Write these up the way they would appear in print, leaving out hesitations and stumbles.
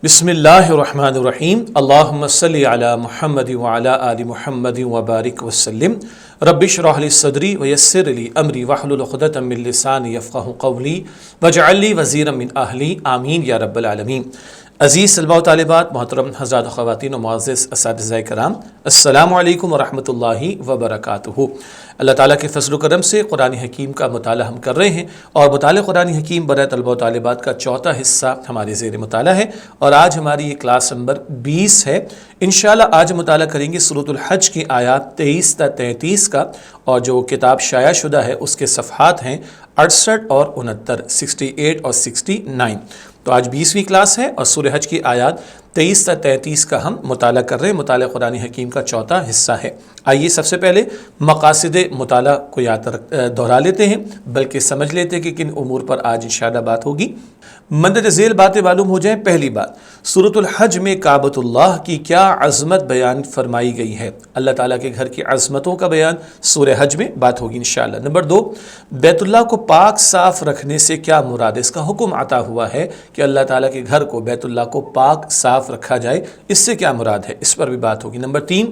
بسم اللہ الرحمن الرحیم اللہم صلی علی محمد وعلی آل محمد وبارک وسلم رب اشرح لی صدری ویسر لی امری واحلل عقدۃ من لسانی یفقہوا قولی واجعل لی وزیرا من اہلی آمین یا رب العالمین۔ عزیز طلباء و طالبات، محترم حضرات و خواتین و معزز اساتذہ کرام، السلام علیکم ورحمۃ اللہ وبرکاتہ۔ اللہ تعالیٰ کے فضل و کرم سے قرآن حکیم کا مطالعہ ہم کر رہے ہیں، اور مطالعہ قرآن حکیم برائے طلباء و طالبات کا چوتھا حصہ ہمارے زیر مطالعہ ہے، اور آج ہماری یہ کلاس نمبر 20 ہے۔ انشاءاللہ آج مطالعہ کریں گے سورۃ الحج کی آیات 23 تا 33 کا، اور جو کتاب شائع شدہ ہے اس کے صفحات ہیں 68 اور 69، 68 اور 69۔ تو آج 20ویں کلاس ہے اور سورہ حج کی آیات 23 تا 33 کا ہم مطالعہ کر رہے ہیں۔ مطالعہ قرآن حکیم کا چوتھا حصہ ہے۔ آئیے سب سے پہلے مقاصد مطالعہ کو دہرا لیتے ہیں، بلکہ سمجھ لیتے ہیں کہ کن امور پر آج انشاءاللہ بات ہوگی۔ مندرجہ ذیل باتیں معلوم ہو جائیں۔ پہلی بات، سورۃ الحج میں کعبۃ اللہ کی کیا عظمت بیان فرمائی گئی ہے۔ اللہ تعالیٰ کے گھر کی عظمتوں کا بیان سورہ حج میں بات ہوگی انشاءاللہ۔ نمبر 2، بیت اللہ کو پاک صاف رکھنے سے کیا مراد ہے، اس کا حکم عطا ہوا ہے کہ اللہ تعالیٰ کے گھر کو، بیت اللہ کو پاک صاف رکھا جائے، اس سے کیا مراد ہے، اس پر بھی بات ہوگی۔ نمبر 3،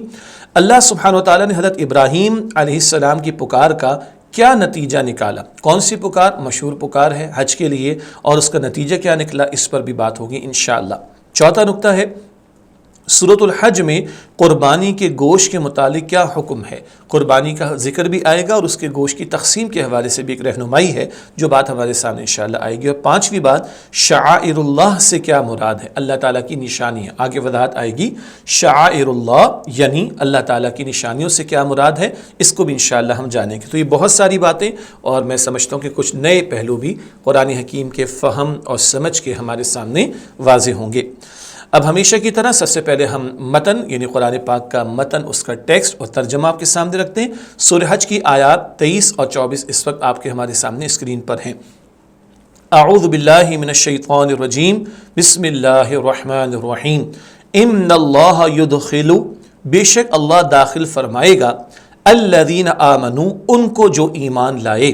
اللہ سبحانہ وتعالیٰ نے حضرت ابراہیم علیہ السلام کی پکار کا کیا نتیجہ نکالا، کون سی پکار، مشہور پکار ہے حج کے لیے، اور اس کا نتیجہ کیا نکلا، اس پر بھی بات ہوگی انشاءاللہ۔ چوتھا نقطہ ہے، سورۃ الحج میں قربانی کے گوشت کے متعلق کیا حکم ہے، قربانی کا ذکر بھی آئے گا، اور اس کے گوشت کی تقسیم کے حوالے سے بھی ایک رہنمائی ہے جو بات ہمارے سامنے انشاءاللہ آئے گی۔ اور پانچویں بات، شعائر اللہ سے کیا مراد ہے، اللہ تعالیٰ کی نشانیاں، آگے وضاحت آئے گی۔ شعائر اللہ یعنی اللہ تعالیٰ کی نشانیوں سے کیا مراد ہے، اس کو بھی انشاءاللہ ہم جانیں گے۔ تو یہ بہت ساری باتیں، اور میں سمجھتا ہوں کہ کچھ نئے پہلو بھی قرآن حکیم کے فہم اور سمجھ کے ہمارے سامنے واضح ہوں گے۔ اب ہمیشہ کی طرح سب سے پہلے ہم متن یعنی قرآن پاک کا متن، اس کا ٹیکسٹ اور ترجمہ آپ کے سامنے رکھتے ہیں۔ سورہ حج کی آیات 23 اور 24 اس وقت آپ کے ہمارے سامنے اسکرین پر ہیں۔ اعوذ باللہ من الشیطان الرجیم، بسم اللہ الرحمن الرحیم۔ ان اللہ یدخل، بے شک اللہ داخل فرمائے گا، الذین آمنوا، ان کو جو ایمان لائے۔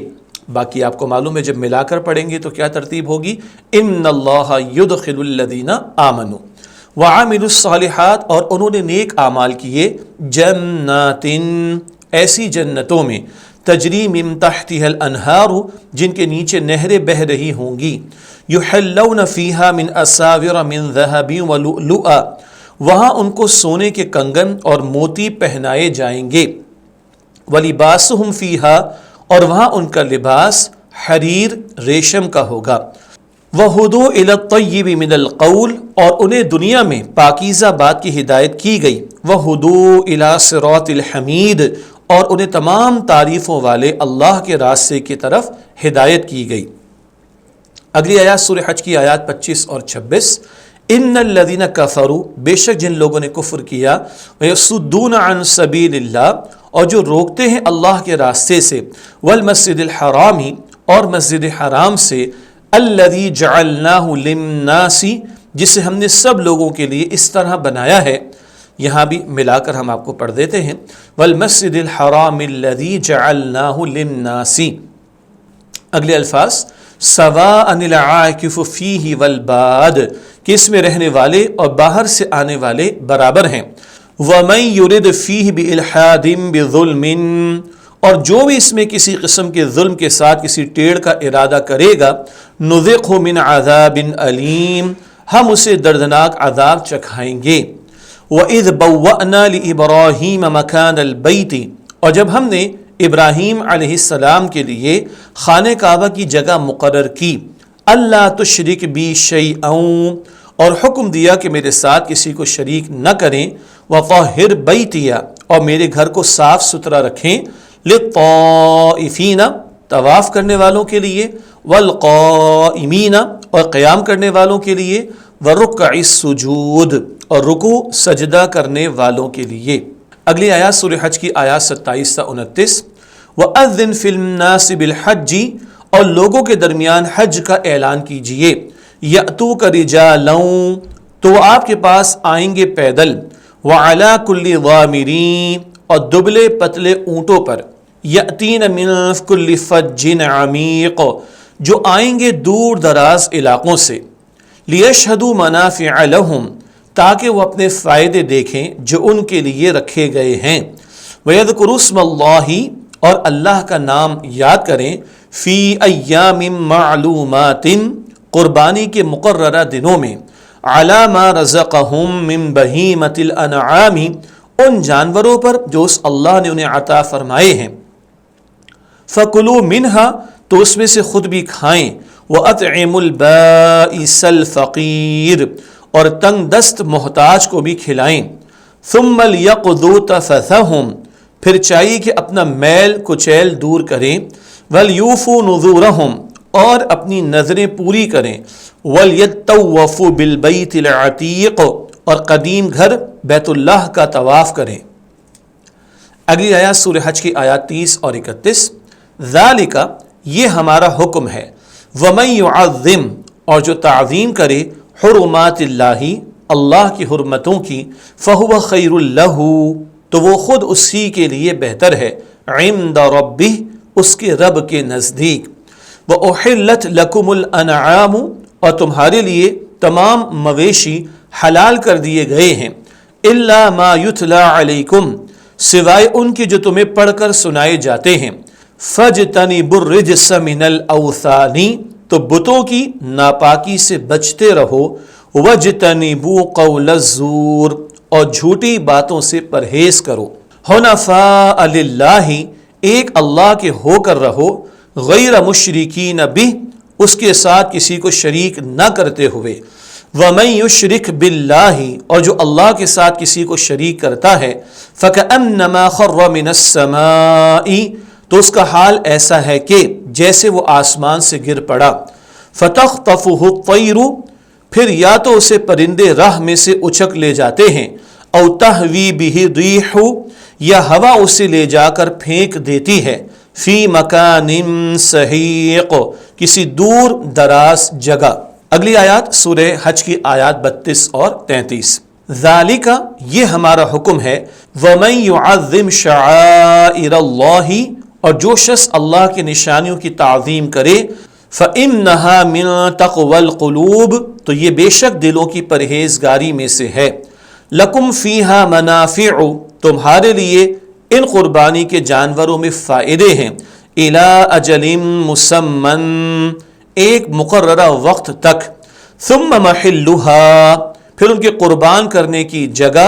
باقی آپ کو معلوم ہے جب ملا کر پڑھیں گے تو کیا ترتیب ہوگی، ان اللہ یدخل الذین آمنوا وعاملوا الصالحات، اور انہوں نے نیک اعمال کیے، جنات، ایسی جنتوں میں، تجری من تحتها الانہار، جن کے نیچے نہریں بہہ رہی ہوں گی، یحلون فیہا من اساور من ذہب ولؤلؤا، وہاں ان کو سونے کے کنگن اور موتی پہنائے جائیں گے، ولباسہم فیہا، اور وہاں ان کا لباس حریر ریشم کا ہوگا، وَہُدُوا إِلَى الطَّيِّبِ مِنَ الْقَوْلِ، اور انہیں دنیا میں پاکیزہ بات کی ہدایت کی گئی، وَہُدُوا إِلَى صِرَاطِ الْحَمِيدِ، اور انہیں تمام تعریفوں والے اللہ کے راستے کی طرف ہدایت کی گئی۔ اگلی آیات سورہ حج کی آیات 25 اور 26، ان الذین کفروا، بے شک جن لوگوں نے کفر کیا، ویصدون عن سبیل اللہ، اور جو روکتے ہیں اللہ کے راستے سے، والمسجد الحرام، اور مسجد حرام سے، الذی جعلناہ للناس، جسے ہم نے سب لوگوں کے لیے اس طرح بنایا ہے۔ یہاں بھی ملا کر ہم آپ کو پڑھ دیتے ہیں، والمسجد الحرام الذی جعلناہ للناس۔ اگلے الفاظ، سواء العاکف فیہ والباد، کہ اس میں رہنے والے اور باہر سے آنے والے برابر ہیں، ومن یرد فیہ بالحاد بظلم، اور جو بھی اس میں کسی قسم کے ظلم کے ساتھ کسی ٹیڑھ کا ارادہ کرے گا، نذقہ من عذاب علیم، ہم اسے دردناک عذاب چکھائیں گے۔ وَإِذْ بَوَّأْنَا لِإِبْرَاهِيمَ مَكَانَ الْبَيْتِ، اور جب ہم نے ابراہیم علیہ السلام کے لیے خانہ کعبہ کی جگہ مقرر کی، اللہ تشرک بی شیئا، اور حکم دیا کہ میرے ساتھ کسی کو شریک نہ کریں، وَطَهِّرْ بَيْتِيَ، اور میرے گھر کو صاف ستھرا رکھیں، لِلطَّائِفِينَ، طواف کرنے والوں کے لیے، والقائمین، اور قیام کرنے والوں کے لیے، ورکع السجود، اور رکوع سجدہ کرنے والوں کے لیے۔ اگلی آیات سورہ حج کی آیات 27 تا 29، وَأَذِّنْ فِي النَّاسِ بِالْحَجِّ، اور لوگوں کے درمیان حج کا اعلان کیجئے، یأتوک رجالا، تو وہ آپ کے پاس آئیں گے پیدل، وعلی کل ضامر، اور دبلے پتلے اونٹوں پر، یأتین من کل فج عمیق، جو آئیں گے دور دراز علاقوں سے، لیشہدوا منافع لہم، تاکہ وہ اپنے فائدے دیکھیں جو ان کے لیے رکھے گئے ہیں، وَيَذْكُرُوا اسْمَ اللَّهِ، اور اللہ کا نام یاد کریں، فی ایام معلومات، قربانی کے مقررہ دنوں میں، علی ما رزقہم من بہیمۃ الانعام، ان جانوروں پر جو اس اللہ نے انہیں عطا فرمائے ہیں، فَكُلُوا مِنْهَا، تو اس میں سے خود بھی کھائیں، وَأَطْعِمُوا الْبَائِسَ الْفَقِيرَ، اور تنگ دست محتاج کو بھی کھلائیں، ثُمَّ لْيَقْضُوا تَفَثَهُمْ، پھر چاہیے کہ اپنا میل کچیل دور کریں، وَلْيُوفُوا نُذُورَهُمْ، اور اپنی نظریں پوری کریں، وَلْيَطَّوَّفُوا بِالْبَيْتِ الْعَتِيقِ، اور قدیم گھر بیت اللہ کا طواف کریں۔ اگلی آیات سورہ حج کی آیات 30 اور 31، ذالک، یہ ہمارا حکم ہے، وَمَن يُعَظِّمْ، اور جو تعظیم کرے، حرمات اللہ، اللہ کی حرمتوں کی، فَهُوَ خَيْرٌ لَهُ، تو وہ خود اسی کے لیے بہتر ہے، عند ربہ، اس کے رب کے نزدیک، وَأُحِلَّتْ لَكُمُ الْأَنْعَامُ، اور تمہارے لیے تمام مویشی حلال کر دیے گئے ہیں، الا ما یتلی علیکم، سوائے ان کے جو تمہیں پڑھ کر سنائے جاتے ہیں، فاجتنبوا الرجس من الاوثان، تو بتوں کی ناپاکی سے بچتے رہو، واجتنبوا قول الزور، اور جھوٹی باتوں سے پرہیز کرو، حنفاء للہ، ایک اللہ کے ہو کر رہو، غیر مشرکین بہ، اس کے ساتھ کسی کو شریک نہ کرتے ہوئے، وَمَن يُشْرِكْ بِاللَّهِ، اور جو اللہ کے ساتھ کسی کو شریک کرتا ہے، فَكَأَنَّمَا خَرَّ مِنَ السَّمَاءِ، تو اس کا حال ایسا ہے کہ جیسے وہ آسمان سے گر پڑا، فَتَخْطَفُهُ الطَّيْرُ، پھر یا تو اسے پرندے راہ میں سے اچک لے جاتے ہیں، او تہوی بہ الرِّیحُ، یا ہوا اسے لے جا کر پھینک دیتی ہے، فی مکان سحیق، کسی دور دراز جگہ۔ اگلی آیات سورہ حج کی آیات 32 اور 33، ذالک، یہ ہمارا حکم ہے، وَمَن يُعَظِّمْ شَعَائِرَ اللَّهِ، اور جو شخص اللہ کی نشانیوں کی تعظیم کرے، فَإِنَّهَا مِن تَقْوَى الْقُلُوبِ، تو یہ بے شک دلوں کی پرہیزگاری میں سے ہے، لَكُمْ فِيهَا مَنَافِعُ، تمہارے لیے ان قربانی کے جانوروں میں فائدے ہیں، إِلَىٰ أَجَلٍ مُّسَمًّى، ایک مقررہ وقت تک، ثم محلها، پھر ان کے قربان کرنے کی جگہ،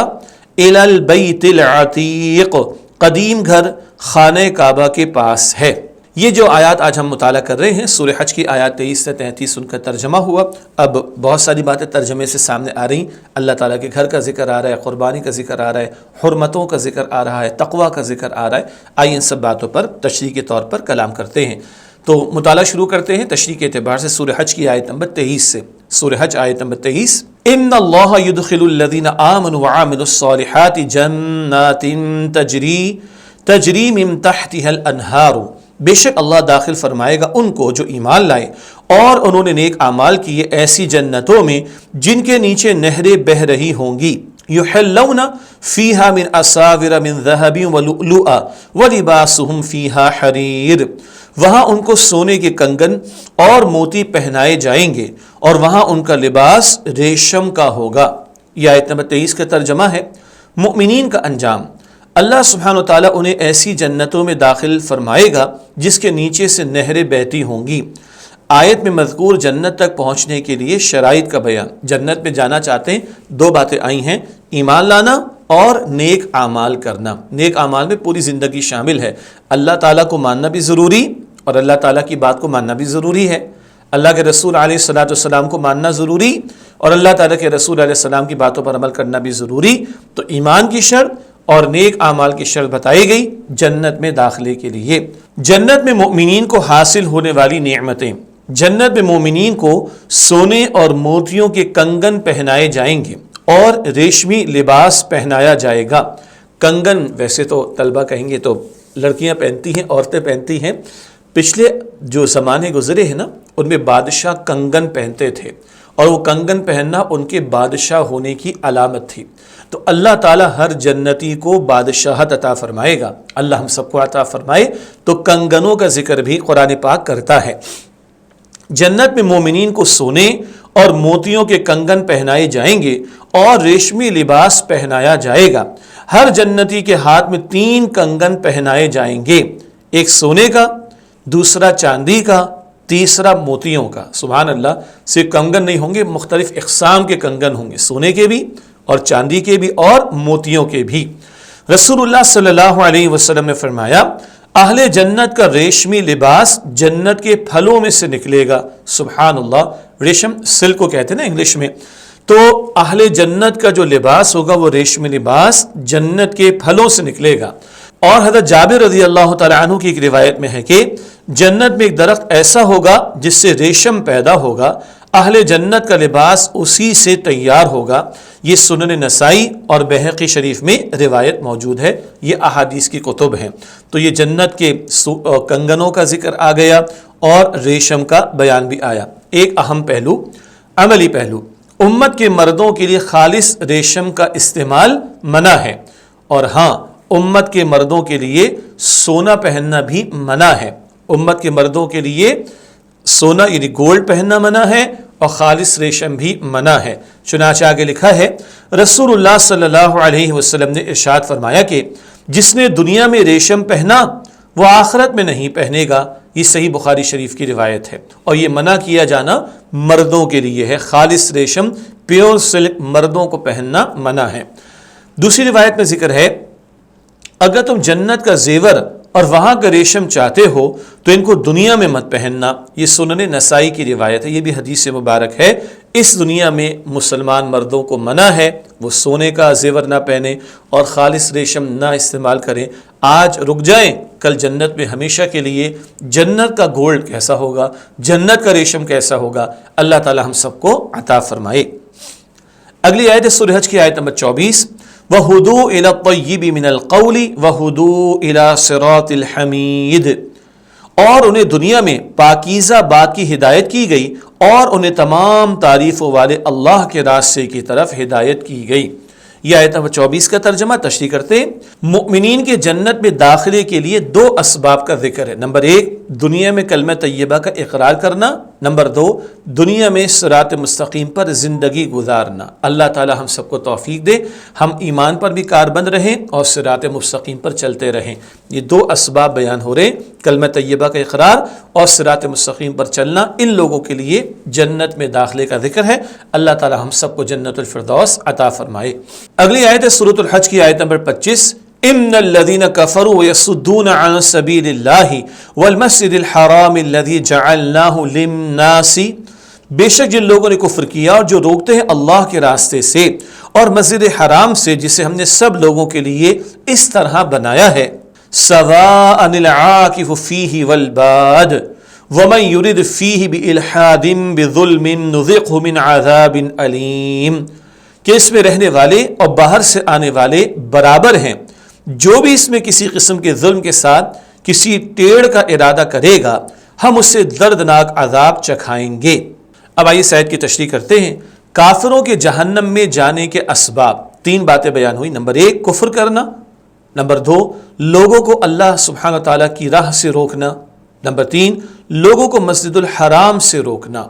إِلَى الْبَيْتِ الْعَتِيقِ، قدیم گھر خانہ کعبہ کے پاس ہے۔ یہ جو آیات آج ہم مطالعہ کر رہے ہیں سورہ حج کی آیات 23 سے 33 ان کا ترجمہ ہوا۔ اب بہت ساری باتیں ترجمے سے سامنے آ رہی، اللہ تعالیٰ کے گھر کا ذکر آ رہا ہے، قربانی کا ذکر آ رہا ہے، حرمتوں کا ذکر آ رہا ہے، تقویٰ کا ذکر آ رہا ہے۔ آئیے ان سب باتوں پر تشریح کے طور پر کلام کرتے ہیں۔ تو مطالعہ شروع کرتے ہیں تشریح کے اعتبار سے سورہ حج کی آیت نمبر 23 سے۔ سورہ حج آیت نمبر 23، ان اللہ يدخل الذین آمنوا وعملوا الصالحات جنات تجری من تحتها الانہار، بے شک اللہ داخل فرمائے گا ان کو جو ایمان لائے اور انہوں نے نیک اعمال کیے، ایسی جنتوں میں جن کے نیچے نہریں بہہ رہی ہوں گی، یحلون فیہا من اساور من ذہب ولؤلؤا ولباسہم فیہا حریر، وہاں ان کو سونے کے کنگن اور موتی پہنائے جائیں گے اور وہاں ان کا لباس ریشم کا ہوگا۔ یہ آیت نمبر 23 کا ترجمہ ہے۔ مؤمنین کا انجام، اللہ سبحانہ و تعالیٰ انہیں ایسی جنتوں میں داخل فرمائے گا جس کے نیچے سے نہریں بہتی ہوں گی۔ آیت میں مذکور جنت تک پہنچنے کے لیے شرائط کا بیان، جنت میں جانا چاہتے ہیں، دو باتیں آئی ہیں، ایمان لانا اور نیک اعمال کرنا۔ نیک اعمال میں پوری زندگی شامل ہے، اللہ تعالیٰ کو ماننا بھی ضروری اور اللہ تعالیٰ کی بات کو ماننا بھی ضروری ہے، اللہ کے رسول علیہ السلام کو ماننا ضروری اور اللہ تعالیٰ کے رسول علیہ السلام کی باتوں پر عمل کرنا بھی ضروری۔ تو ایمان کی شرط اور نیک اعمال کی شرط بتائی گئی جنت میں داخلے کے لیے۔ جنت میں مومنین کو حاصل ہونے والی نعمتیں، جنت میں مومنین کو سونے اور موتیوں کے کنگن پہنائے جائیں گے اور ریشمی لباس پہنایا جائے گا۔ کنگن ویسے تو طلبہ کہیں گے تو لڑکیاں پہنتی ہیں، عورتیں پہنتی ہیں، پچھلے جو زمانے گزرے ہیں نا ان میں بادشاہ کنگن پہنتے تھے اور وہ کنگن پہننا ان کے بادشاہ ہونے کی علامت تھی۔ تو اللہ تعالیٰ ہر جنتی کو بادشاہت عطا فرمائے گا، اللہ ہم سب کو عطا فرمائے۔ تو کنگنوں کا ذکر بھی قرآن پاک کرتا ہے۔ جنت میں مومنین کو سونے اور موتیوں کے کنگن پہنائے جائیں گے اور ریشمی لباس پہنایا جائے گا۔ ہر جنتی کے ہاتھ میں 3 کنگن پہنائے جائیں گے، ایک سونے کا، دوسرا چاندی کا، تیسرا موتیوں کا۔ سبحان اللہ، صرف کنگن نہیں ہوں گے، مختلف اقسام کے کنگن ہوں گے، سونے کے بھی اور چاندی کے بھی اور موتیوں کے بھی۔ رسول اللہ صلی اللہ علیہ وسلم نے فرمایا اہل جنت کا ریشمی لباس جنت کے پھلوں میں سے نکلے گا۔ سبحان اللہ، ریشم سلک کو کہتے ہیں نا انگلش میں، تو اہل جنت کا جو لباس ہوگا وہ ریشمی لباس جنت کے پھلوں سے نکلے گا۔ اور حضرت جابر رضی اللہ تعالیٰ عنہ کی ایک روایت میں ہے کہ جنت میں ایک درخت ایسا ہوگا جس سے ریشم پیدا ہوگا، اہل جنت کا لباس اسی سے تیار ہوگا۔ یہ سنن نسائی اور بہقی شریف میں روایت موجود ہے، یہ احادیث کی کتب ہیں۔ تو یہ جنت کے کنگنوں کا ذکر آ گیا اور ریشم کا بیان بھی آیا۔ ایک اہم پہلو، عملی پہلو، امت کے مردوں کے لیے خالص ریشم کا استعمال منع ہے، اور ہاں امت کے مردوں کے لیے سونا پہننا بھی منع ہے۔ امت کے مردوں کے لیے سونا یعنی گولڈ پہننا منع ہے اور خالص ریشم بھی منع ہے۔ چنانچہ آگے لکھا ہے رسول اللہ صلی اللہ علیہ وسلم نے ارشاد فرمایا کہ جس نے دنیا میں ریشم پہنا وہ آخرت میں نہیں پہنے گا۔ یہ صحیح بخاری شریف کی روایت ہے، اور یہ منع کیا جانا مردوں کے لیے ہے، خالص ریشم پیور سلک مردوں کو پہننا منع ہے۔ دوسری روایت میں ذکر ہے اگر تم جنت کا زیور اور وہاں کا ریشم چاہتے ہو تو ان کو دنیا میں مت پہننا۔ یہ سنن نسائی کی روایت ہے، یہ بھی حدیث مبارک ہے۔ اس دنیا میں مسلمان مردوں کو منع ہے وہ سونے کا زیور نہ پہنے اور خالص ریشم نہ استعمال کریں۔ آج رک جائیں، کل جنت میں ہمیشہ کے لیے جنت کا گولڈ کیسا ہوگا، جنت کا ریشم کیسا ہوگا، اللہ تعالی ہم سب کو عطا فرمائے۔ اگلی آیت سورہ حج کی آیت نمبر 24، وَهُدُوا إِلَى الطَّيِّبِ مِنَ الْقَوْلِ وَهُدُوا إِلَى صِرَاطِ الْحَمِيدِ، اور انہیں دنیا میں پاکیزہ بات کی ہدایت کی گئی اور انہیں تمام تعریفوں والے اللہ کے راستے کی طرف ہدایت کی گئی۔ یہ آیت نمبر 24 کا ترجمہ تشریح کرتے ہیں، مؤمنین کے جنت میں داخلے کے لیے 2 اسباب کا ذکر ہے۔ نمبر 1 دنیا میں کلمہ طیبہ کا اقرار کرنا، نمبر 2 دنیا میں صراط مستقیم پر زندگی گزارنا۔ اللہ تعالی ہم سب کو توفیق دے، ہم ایمان پر بھی کاربند رہیں اور صراط مستقیم پر چلتے رہیں۔ یہ 2 اسباب بیان ہو رہے ہیں، کلمہ طیبہ کا اقرار اور صراط مستقیم پر چلنا، ان لوگوں کے لیے جنت میں داخلے کا ذکر ہے۔ اللہ تعالی ہم سب کو جنت الفردوس عطا فرمائے۔ اگلی آیت ہے سورۃ الحج کی آیت نمبر 25، ان الذين كفروا ويصدون عن سبيل الله والمسجد الحرام الذي جعلناه للناس، بے شک جن لوگوں نے کفر کیا اور جو روکتے ہیں اللہ کے راستے سے اور مسجد حرام سے جسے ہم نے سب لوگوں کے لیے اس طرح بنایا ہے، سواء العاکف فیہ والباد ومن يرد فیہ بإلحاد بظلم نذقہ من عذاب علیم، کہ اس میں رہنے والے اور باہر سے آنے والے برابر ہیں، جو بھی اس میں کسی قسم کے ظلم کے ساتھ کسی ٹیڑھ کا ارادہ کرے گا ہم اسے دردناک عذاب چکھائیں گے۔ اب آئیے اس آیت کی تشریح کرتے ہیں۔ کافروں کے جہنم میں جانے کے اسباب 3 باتیں بیان ہوئی۔ نمبر 1 کفر کرنا، نمبر 2 لوگوں کو اللہ سبحانہ وتعالیٰ کی راہ سے روکنا، نمبر 3 لوگوں کو مسجد الحرام سے روکنا۔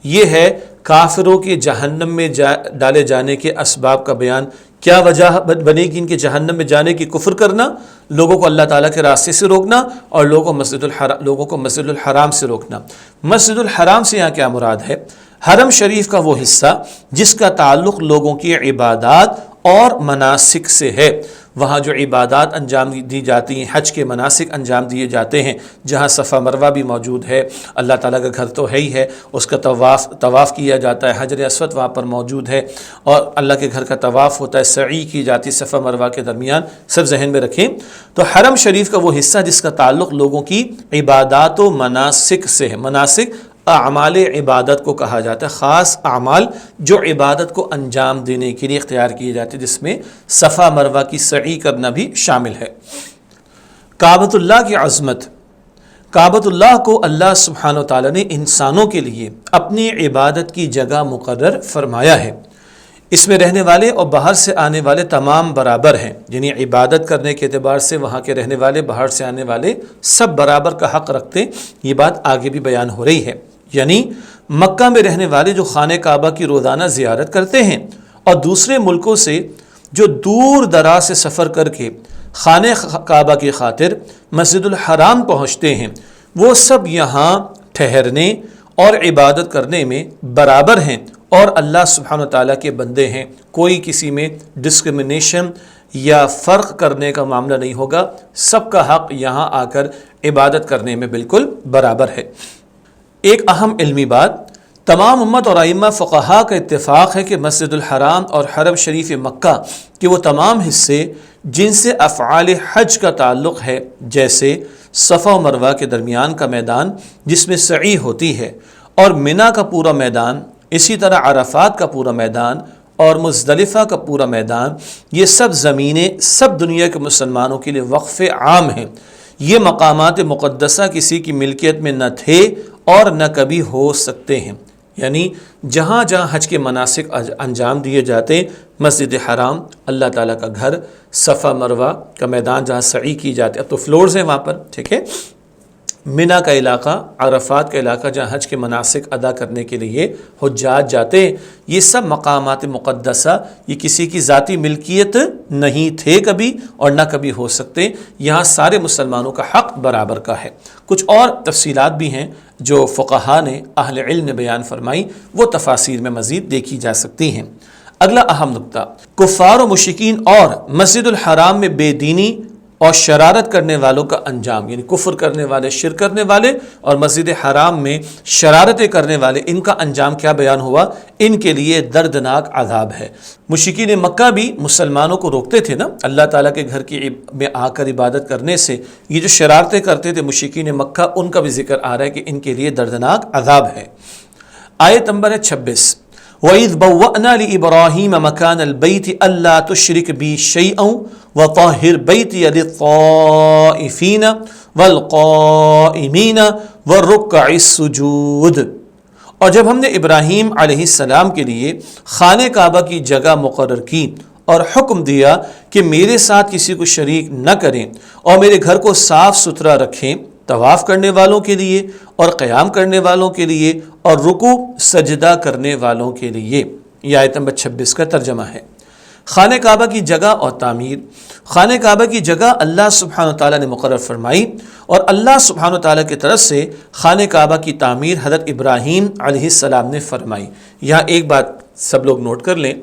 یہ ہے کافروں کے جہنم میں ڈالے جانے کے اسباب کا بیان۔ کیا وجہ بنے گی ان کے جہنم میں جانے کی؟ کفر کرنا، لوگوں کو اللہ تعالیٰ کے راستے سے روکنا اور لوگوں کو مسجد الحرام سے روکنا۔ مسجد الحرام سے یہاں کیا مراد ہے؟ حرم شریف کا وہ حصہ جس کا تعلق لوگوں کی عبادات اور مناسک سے ہے۔ وہاں جو عبادات انجام دی جاتی ہیں، حج کے مناسک انجام دیے جاتے ہیں، جہاں صفا مروہ بھی موجود ہے، اللہ تعالیٰ کا گھر تو ہے ہی ہے، اس کا طواف کیا جاتا ہے، حجر اسود وہاں پر موجود ہے اور اللہ کے گھر کا طواف ہوتا ہے، سعی کی جاتی ہے صفا مروہ کے درمیان، سب ذہن میں رکھیں۔ تو حرم شریف کا وہ حصہ جس کا تعلق لوگوں کی عبادات و مناسک سے ہے۔ مناسک اعمال عبادت کو کہا جاتا ہے، خاص اعمال جو عبادت کو انجام دینے کے لیے اختیار کیے جاتے ہیں، جس میں صفا مروہ کی سعی کرنا بھی شامل ہے۔ کعبۃ اللہ کی عظمت، کعبۃ اللہ کو اللہ سبحانہ وتعالی نے انسانوں کے لیے اپنی عبادت کی جگہ مقرر فرمایا ہے۔ اس میں رہنے والے اور باہر سے آنے والے تمام برابر ہیں، یعنی عبادت کرنے کے اعتبار سے وہاں کے رہنے والے، باہر سے آنے والے سب برابر کا حق رکھتے ہیں۔ یہ بات آگے بھی بیان ہو رہی ہے۔ یعنی مکہ میں رہنے والے جو خانہ کعبہ کی روزانہ زیارت کرتے ہیں اور دوسرے ملکوں سے جو دور دراز سے سفر کر کے خانہ کعبہ کی خاطر مسجد الحرام پہنچتے ہیں، وہ سب یہاں ٹھہرنے اور عبادت کرنے میں برابر ہیں اور اللہ سبحانہ وتعالیٰ کے بندے ہیں۔ کوئی کسی میں ڈسکرمنیشن یا فرق کرنے کا معاملہ نہیں ہوگا، سب کا حق یہاں آ کر عبادت کرنے میں بالکل برابر ہے۔ ایک اہم علمی بات، تمام امت اور ائمہ فقہا کا اتفاق ہے کہ مسجد الحرام اور حرم شریف مکہ کے وہ تمام حصے جن سے افعال حج کا تعلق ہے، جیسے صفا و مروہ کے درمیان کا میدان جس میں سعی ہوتی ہے، اور منا کا پورا میدان، اسی طرح عرفات کا پورا میدان اور مزدلفہ کا پورا میدان، یہ سب زمینیں سب دنیا کے مسلمانوں کے لیے وقف عام ہیں۔ یہ مقامات مقدسہ کسی کی ملکیت میں نہ تھے اور نہ کبھی ہو سکتے ہیں، یعنی جہاں جہاں حج کے مناسک انجام دیے جاتے، مسجد حرام اللہ تعالیٰ کا گھر، صفا مروہ کا میدان جہاں سعی کی جاتی، اب تو فلورز ہیں وہاں پر، ٹھیک ہے، منا کا علاقہ، عرفات کا علاقہ جہاں حج کے مناسک ادا کرنے کے لیے حجاج جاتے ہیں، یہ سب مقامات مقدسہ یہ کسی کی ذاتی ملکیت نہیں تھے کبھی اور نہ کبھی ہو سکتے، یہاں سارے مسلمانوں کا حق برابر کا ہے۔ کچھ اور تفصیلات بھی ہیں جو فقہا نے، اہل علم نے بیان فرمائی، وہ تفاسیر میں مزید دیکھی جا سکتی ہیں۔ اگلا اہم نقطہ، کفار و مشرکین اور مسجد الحرام میں بے دینی اور شرارت کرنے والوں کا انجام، یعنی کفر کرنے والے، شرک کرنے والے اور مسجد حرام میں شرارتیں کرنے والے، ان کا انجام کیا بیان ہوا؟ ان کے لیے دردناک عذاب ہے۔ مشرکین مکہ بھی مسلمانوں کو روکتے تھے نا اللہ تعالیٰ کے گھر کی میں آ کر عبادت کرنے سے، یہ جو شرارتیں کرتے تھے مشرکین مکہ، ان کا بھی ذکر آ رہا ہے کہ ان کے لیے دردناک عذاب ہے۔ آیت نمبر ہے 26، وَإِذْ بَوَّأْنَا لِإِبْرَاهِيمَ مَكَانَ الْبَيْتِ أَلَّا تُشْرِكْ بِي شَيْئًا وَطَهِّرْ بَيْتِيَ لِلطَّائِفِينَ وَالْقَائِمِينَ وَالرُّكَّعِ السُّجُودِ، اور جب ہم نے ابراہیم علیہ السلام کے لیے خانہ کعبہ کی جگہ مقرر کی اور حکم دیا کہ میرے ساتھ کسی کو شریک نہ کریں اور میرے گھر کو صاف ستھرا رکھیں، طواف کرنے والوں کے لیے اور قیام کرنے والوں کے لیے اور رکوع سجدہ کرنے والوں کے لیے۔ یہ آیت نمبر 26 کا ترجمہ ہے۔ خانہ کعبہ کی جگہ اور تعمیر، خانہ کعبہ کی جگہ اللہ سبحانہ وتعالیٰ نے مقرر فرمائی اور اللہ سبحانہ وتعالیٰ کی طرف سے خانہ کعبہ کی تعمیر حضرت ابراہیم علیہ السلام نے فرمائی۔ یہاں ایک بات سب لوگ نوٹ کر لیں،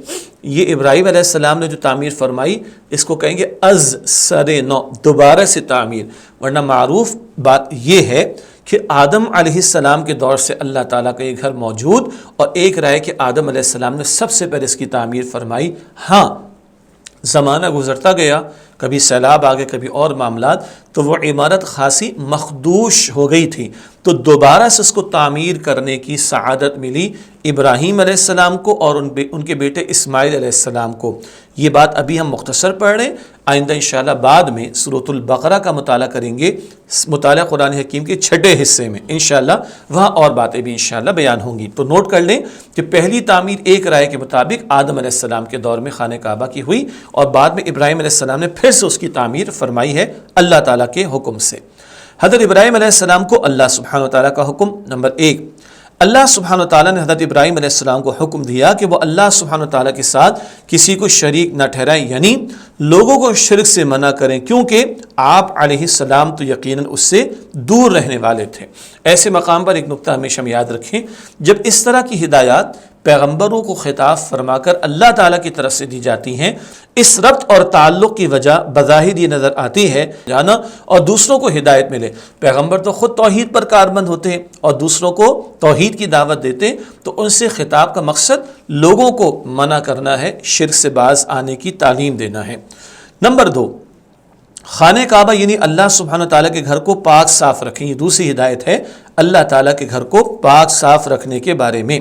یہ ابراہیم علیہ السلام نے جو تعمیر فرمائی اس کو کہیں گے از سر نو، دوبارہ سے تعمیر، ورنہ معروف بات یہ ہے کہ آدم علیہ السلام کے دور سے اللہ تعالیٰ کا یہ گھر موجود، اور ایک رائے کہ آدم علیہ السلام نے سب سے پہلے اس کی تعمیر فرمائی۔ ہاں زمانہ گزرتا گیا، کبھی سیلاب آگے، کبھی اور معاملات، تو وہ عمارت خاصی مخدوش ہو گئی تھی، تو دوبارہ سے اس کو تعمیر کرنے کی سعادت ملی ابراہیم علیہ السلام کو اور ان کے بیٹے اسماعیل علیہ السلام کو۔ یہ بات ابھی ہم مختصر پڑھ رہے ہیں، آئندہ انشاءاللہ بعد میں سورۃ البقرہ کا مطالعہ کریں گے، مطالعہ قرآن حکیم کے 6 حصے میں انشاءاللہ، وہاں اور باتیں بھی انشاءاللہ بیان ہوں گی۔ تو نوٹ کر لیں کہ پہلی تعمیر ایک رائے کے مطابق آدم علیہ السلام کے دور میں خانہ کعبہ کی ہوئی، اور بعد میں ابراہیم علیہ السلام نے پھر سے اس کی تعمیر فرمائی ہے اللہ تعالیٰ کے حکم سے۔ حضرت ابراہیم علیہ السلام کو اللہ سبحانہ وتعالیٰ کا حکم، نمبر 1، اللہ سبحانہ وتعالیٰ نے حضرت ابراہیم علیہ السلام کو حکم دیا کہ وہ اللہ سبحانہ وتعالیٰ کے ساتھ کسی کو شریک نہ ٹھہرائیں، یعنی لوگوں کو شرک سے منع کریں، کیونکہ آپ علیہ السلام تو یقیناً اس سے دور رہنے والے تھے۔ ایسے مقام پر ایک نقطہ ہمیشہ یاد رکھیں، جب اس طرح کی ہدایات پیغمبروں کو خطاب فرما کر اللہ تعالیٰ کی طرف سے دی جاتی ہیں، اس ربط اور تعلق کی وجہ بظاہر یہ نظر آتی ہے جانا اور دوسروں کو ہدایت ملے۔ پیغمبر تو خود توحید پر کاربند ہوتے ہیں اور دوسروں کو توحید کی دعوت دیتے ہیں، تو ان سے خطاب کا مقصد لوگوں کو منع کرنا ہے، شرک سے باز آنے کی تعلیم دینا ہے۔ نمبر 2، خانہ کعبہ یعنی اللہ سبحانہ تعالیٰ کے گھر کو پاک صاف رکھیں، یہ دوسری ہدایت ہے اللہ تعالیٰ کے گھر کو پاک صاف رکھنے کے بارے میں۔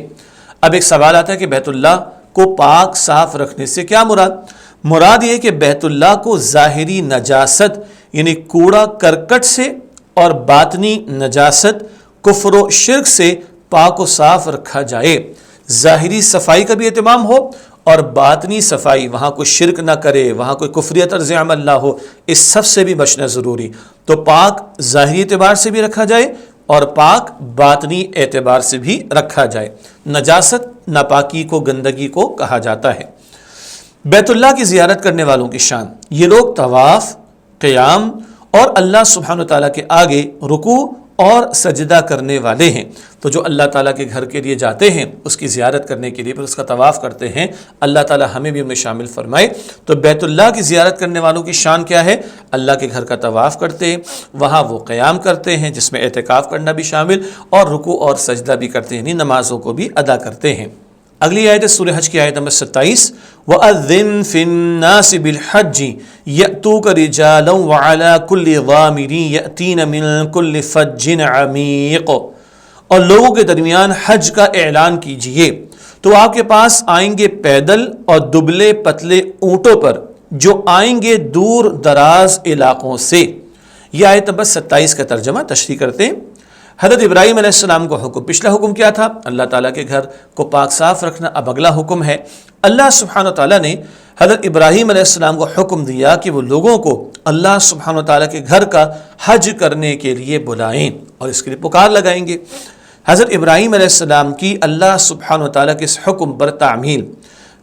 اب ایک سوال آتا ہے کہ بیت اللہ کو پاک صاف رکھنے سے کیا مراد یہ کہ بیت اللہ کو ظاہری نجاست یعنی کوڑا کرکٹ سے اور باطنی نجاست کفر و شرک سے پاک و صاف رکھا جائے، ظاہری صفائی کا بھی اہتمام ہو اور باطنی صفائی، وہاں کوئی شرک نہ کرے، وہاں کوئی کفریہ طرز عمل نہ ہو، اس سب سے بھی بچنا ضروری۔ تو پاک ظاہری اعتبار سے بھی رکھا جائے، اور پاک باطنی اعتبار سے بھی رکھا جائے۔ نجاست ناپاکی کو، گندگی کو کہا جاتا ہے۔ بیت اللہ کی زیارت کرنے والوں کی شان، یہ لوگ طواف، قیام اور اللہ سبحانہ و تعالیٰ کے آگے رکوع اور سجدہ کرنے والے ہیں۔ تو جو اللہ تعالیٰ کے گھر کے لیے جاتے ہیں اس کی زیارت کرنے کے لیے، پھر اس کا طواف کرتے ہیں، اللہ تعالیٰ ہمیں بھی ان میں شامل فرمائے۔ تو بیت اللہ کی زیارت کرنے والوں کی شان کیا ہے؟ اللہ کے گھر کا طواف کرتے ہیں، وہاں وہ قیام کرتے ہیں جس میں اعتکاف کرنا بھی شامل، اور رکوع اور سجدہ بھی کرتے ہیں، یعنی نمازوں کو بھی ادا کرتے ہیں۔ اگلی آیت سورہ حج کی آیت نمبر 27، وَأَذِّن فِي النَّاسِ بِالْحَجِّ يَأْتُوكَ رِجَالًا وَعَلَى كُلِّ ضَامِرٍ يَأْتِينَ مِنْ كُلِّ فَجٍّ عَمِيقٍ، اور لوگوں کے درمیان حج کا اعلان کیجئے تو آپ کے پاس آئیں گے پیدل اور دبلے پتلے اونٹوں پر، جو آئیں گے دور دراز علاقوں سے۔ یہ آیت نمبر 27 کا ترجمہ تشریح کرتے ہیں۔ حضرت ابراہیم علیہ السلام کو حکم، پچھلا حکم کیا تھا؟ اللہ تعالیٰ کے گھر کو پاک صاف رکھنا۔ اب اگلا حکم ہے، اللہ سبحانہ تعالیٰ نے حضرت ابراہیم علیہ السلام کو حکم دیا کہ وہ لوگوں کو اللہ سبحانہ تعالیٰ کے گھر کا حج کرنے کے لیے بلائیں اور اس کے لیے پکار لگائیں گے۔ حضرت ابراہیم علیہ السلام کی اللہ سبحانہ تعالیٰ کے اس حکم پر تعمیل،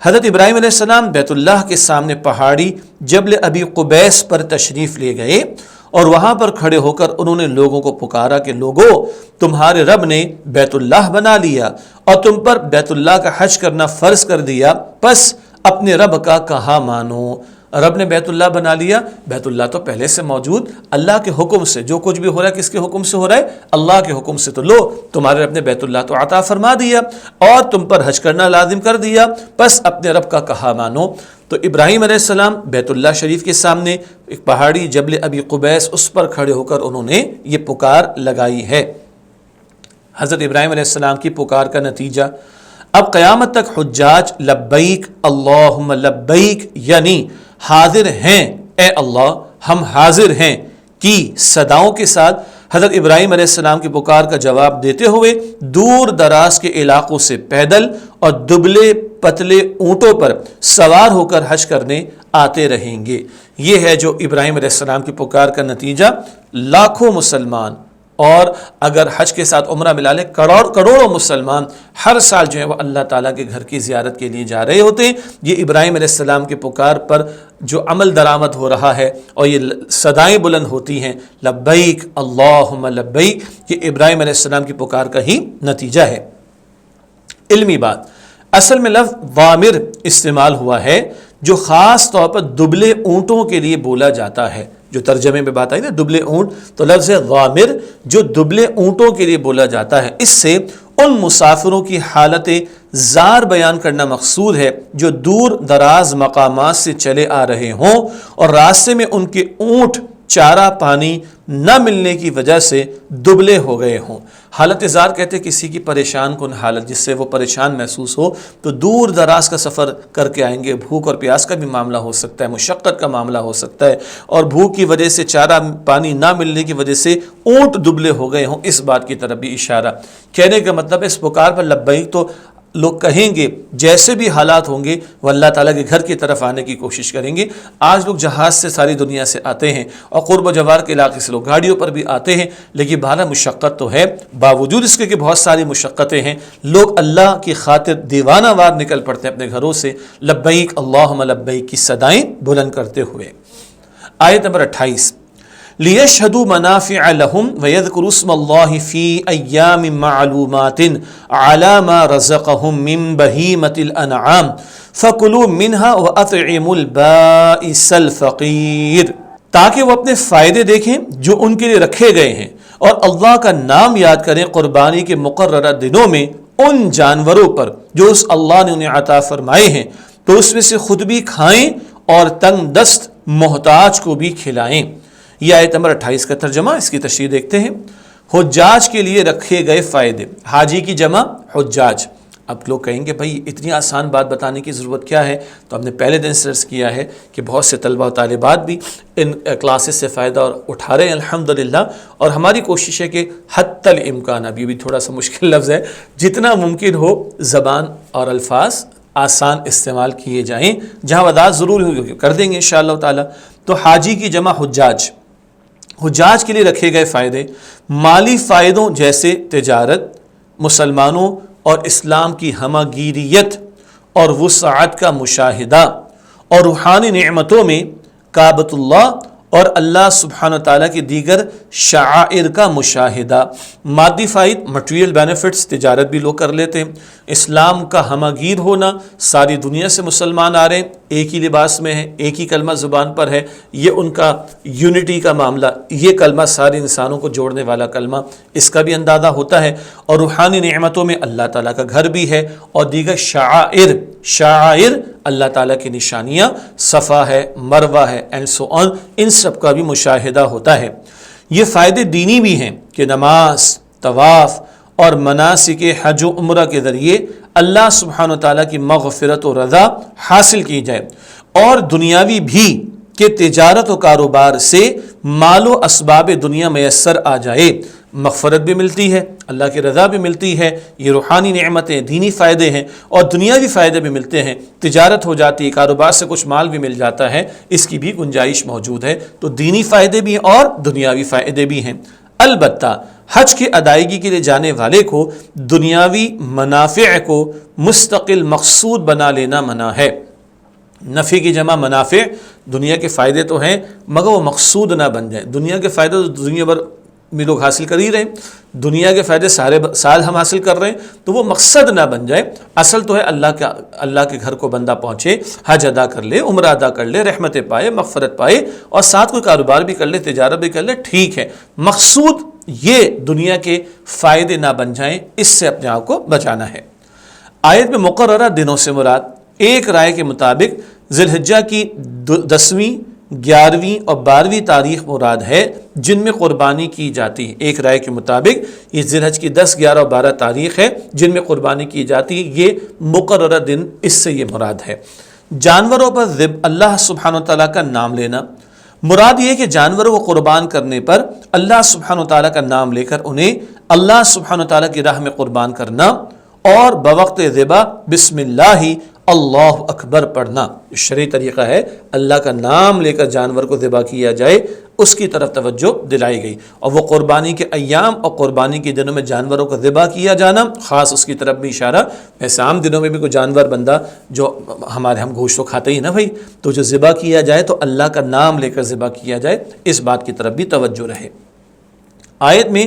حضرت ابراہیم علیہ السلام بیت اللہ کے سامنے پہاڑی جبل ابی قبیس پر تشریف لے گئے، اور وہاں پر کھڑے ہو کر انہوں نے لوگوں کو پکارا کہ لوگو، تمہارے رب نے بیت اللہ بنا لیا اور تم پر بیت اللہ کا حج کرنا فرض کر دیا، پس اپنے رب کا کہا مانو۔ رب نے بیت اللہ بنا لیا، بیت اللہ تو پہلے سے موجود، اللہ کے حکم سے جو کچھ بھی ہو رہا ہے کس کے حکم سے ہو رہا ہے؟ اللہ کے حکم سے۔ تو لو، تمہارے رب نے بیت اللہ تو عطا فرما دیا اور تم پر حج کرنا لازم کر دیا، پس اپنے رب کا کہا مانو۔ تو ابراہیم علیہ السلام بیت اللہ شریف کے سامنے ایک پہاڑی جبل ابی قبیس، اس پر کھڑے ہو کر انہوں نے یہ پکار لگائی ہے۔ حضرت ابراہیم علیہ السلام کی پکار کا نتیجہ، اب قیامت تک حجاج لبیک اللہم لبیک، یعنی حاضر ہیں اے اللہ، ہم حاضر ہیں کی صداؤں کے ساتھ حضرت ابراہیم علیہ السلام کی پکار کا جواب دیتے ہوئے دور دراز کے علاقوں سے پیدل اور دبلے پتلے اونٹوں پر سوار ہو کر حج کرنے آتے رہیں گے۔ یہ ہے جو ابراہیم علیہ السلام کی پکار کا نتیجہ۔ لاکھوں مسلمان، اور اگر حج کے ساتھ عمرہ ملا لے کروڑوں مسلمان ہر سال جو ہے وہ اللہ تعالیٰ کے گھر کی زیارت کے لیے جا رہے ہوتے ہیں۔ یہ ابراہیم علیہ السلام کی پکار پر جو عمل درآمد ہو رہا ہے اور یہ صدائیں بلند ہوتی ہیں، لبیک اللہم لبیک، یہ ابراہیم علیہ السلام کی پکار کا ہی نتیجہ ہے۔ علمی بات، اصل میں لفظ ضامر استعمال ہوا ہے جو خاص طور پر دبلے اونٹوں کے لیے بولا جاتا ہے۔ جو ترجمے میں بات آئی نا دبلے اونٹ، تو لفظ ضامر جو دبلے اونٹوں کے لیے بولا جاتا ہے، اس سے ان مسافروں کی حالت زار بیان کرنا مقصود ہے جو دور دراز مقامات سے چلے آ رہے ہوں اور راستے میں ان کے اونٹ چارہ پانی نہ ملنے کی وجہ سے دبلے ہو گئے ہوں۔ حالت زار کہتے ہیں کسی کی پریشان کن حالت، جس سے وہ پریشان محسوس ہو، تو دور دراز کا سفر کر کے آئیں گے، بھوک اور پیاس کا بھی معاملہ ہو سکتا ہے، مشقت کا معاملہ ہو سکتا ہے، اور بھوک کی وجہ سے چارہ پانی نہ ملنے کی وجہ سے اونٹ دبلے ہو گئے ہوں، اس بات کی طرف بھی اشارہ۔ کہنے کا مطلب ہے اس پکار پر لبیک تو لوگ کہیں گے، جیسے بھی حالات ہوں گے وہ اللہ تعالیٰ کے گھر کی طرف آنے کی کوشش کریں گے۔ آج لوگ جہاز سے ساری دنیا سے آتے ہیں اور قرب و جوار کے علاقے سے لوگ گاڑیوں پر بھی آتے ہیں، لیکن بہرحال مشقت تو ہے۔ باوجود اس کے کہ بہت ساری مشقتیں ہیں، لوگ اللہ کی خاطر دیوانہ وار نکل پڑتے ہیں اپنے گھروں سے لبیک اللہم لبیک کی صدائیں بلند کرتے ہوئے۔ آیت نمبر 28، لِيَشْهَدُوا مَنَافِعَ لَهُمْ وَيَذْكُرُوا اسْمَ اللَّهِ فِي أَيَّامٍ مَّعْلُومَاتٍ عَلَىٰ مَا رَزَقَهُم مِّن بَهِيمَةِ الْأَنْعَامِ فَكُلُوا مِنْهَا وَأَطْعِمُوا الْبَائِسَ الْفَقِيرَ، تاکہ وہ اپنے فائدے دیکھیں جو ان کے لیے رکھے گئے ہیں، اور اللہ کا نام یاد کریں قربانی کے مقررہ دنوں میں ان جانوروں پر جو اس اللہ نے انہیں عطا فرمائے ہیں، تو اس میں سے خود بھی کھائیں اور تنگ دست محتاج کو بھی کھلائیں۔ یہ آیت نمبر 28 کا ترجمہ، اس کی تشریح دیکھتے ہیں۔ حجاج کے لیے رکھے گئے فائدے، حاجی کی جمع حجاج۔ اب لوگ کہیں گے بھائی اتنی آسان بات بتانے کی ضرورت کیا ہے؟ تو ہم نے پہلے دن سے عرض کیا ہے کہ بہت سے طلبہ و طالبات بھی ان کلاسز سے فائدہ اٹھا رہے ہیں الحمدللہ، اور ہماری کوشش ہے کہ حتی الامکان، ابھی بھی تھوڑا سا مشکل لفظ ہے، جتنا ممکن ہو زبان اور الفاظ آسان استعمال کیے جائیں، جہاں وضاحت ضرور ہوگی کر دیں گے انشاءاللہ تعالی۔ تو حاجی کی جمع حجاج، حجاج کے لیے رکھے گئے فائدے مالی فائدوں جیسے تجارت، مسلمانوں اور اسلام کی ہمہ اور وسعت کا مشاہدہ، اور روحانی نعمتوں میں کعبۃ اللہ اور اللہ سبحانہ تعالیٰ کی دیگر شعائر کا مشاہدہ۔ مادی فائد مٹیریل بینیفٹس، تجارت بھی لوگ کر لیتے ہیں، اسلام کا ہمہ گیر ہونا، ساری دنیا سے مسلمان آ رہے ہیں، ایک ہی لباس میں ہے، ایک ہی کلمہ زبان پر ہے، یہ ان کا یونٹی کا معاملہ، یہ کلمہ سارے انسانوں کو جوڑنے والا کلمہ، اس کا بھی اندازہ ہوتا ہے۔ اور روحانی نعمتوں میں اللہ تعالیٰ کا گھر بھی ہے اور دیگر شعائر اللہ تعالیٰ کی نشانیاں، صفا ہے، مروہ ہے اینڈ سو آن، ان سب کا بھی مشاہدہ ہوتا ہے۔ یہ فائدے دینی بھی ہیں کہ نماز، طواف اور مناسک حج و عمرہ کے ذریعے اللہ سبحانہ تعالیٰ کی مغفرت و رضا حاصل کی جائے، اور دنیاوی بھی کہ تجارت و کاروبار سے مال و اسباب دنیا میسر آ جائے، مغفرت بھی ملتی ہے، اللہ کی رضا بھی ملتی ہے، یہ روحانی نعمتیں، دینی فائدے ہیں، اور دنیاوی فائدے بھی ملتے ہیں، تجارت ہو جاتی ہے، کاروبار سے کچھ مال بھی مل جاتا ہے، اس کی بھی گنجائش موجود ہے، تو دینی فائدے بھی اور دنیاوی فائدے بھی ہیں۔ البتہ حج کی ادائیگی کے لیے جانے والے کو دنیاوی منافع کو مستقل مقصود بنا لینا منع ہے۔ نفع کی جمع منافع، دنیا کے فائدے تو ہیں مگر وہ مقصود نہ بن جائے۔ دنیا کے فائدے تو دنیا بھر میں لوگ حاصل کر ہی رہے ہیں، دنیا کے فائدے سارے سال ہم حاصل کر رہے ہیں، تو وہ مقصد نہ بن جائے۔ اصل تو ہے اللہ کے گھر کو بندہ پہنچے، حج ادا کر لے، عمرہ ادا کر لے، رحمتیں پائے، مغفرت پائے، اور ساتھ کوئی کاروبار بھی کر لے، تجارت بھی کر لے، ٹھیک ہے۔ مقصود یہ دنیا کے فائدے نہ بن جائیں، اس سے اپنے آپ کو بچانا ہے۔ آیت میں مقررہ دنوں سے مراد ایک رائے کے مطابق ذی الحجہ کی 10ویں، 11ویں اور 12ویں تاریخ مراد ہے جن میں قربانی کی جاتی ہے۔ ایک رائے کے مطابق یہ ذی الحج کی 10، 11 اور 12 تاریخ ہے جن میں قربانی کی جاتی ہے، یہ مقررہ دن، اس سے یہ مراد ہے۔ جانوروں پر اللہ سبحانہ تعالیٰ کا نام لینا، مراد یہ کہ جانوروں کو قربان کرنے پر اللہ سبحانہ تعالیٰ کا نام لے کر انہیں اللہ سبحانہ تعالیٰ کی راہ میں قربان کرنا، اور بوقت ذبح بسم اللہ اللہ اکبر پڑھنا۔ شرعی طریقہ ہے، اللہ کا نام لے کر جانور کو ذبح کیا جائے، اس کی طرف توجہ دلائی گئی، اور وہ قربانی کے ایام اور قربانی کے دنوں میں جانوروں کو ذبح کیا جانا، خاص اس کی طرف بھی اشارہ۔ ویسے عام دنوں میں بھی کوئی جانور بندہ جو ہم گوشت تو کھاتے ہی نا بھائی، تو جو ذبح کیا جائے تو اللہ کا نام لے کر ذبح کیا جائے، اس بات کی طرف بھی توجہ رہے۔ آیت میں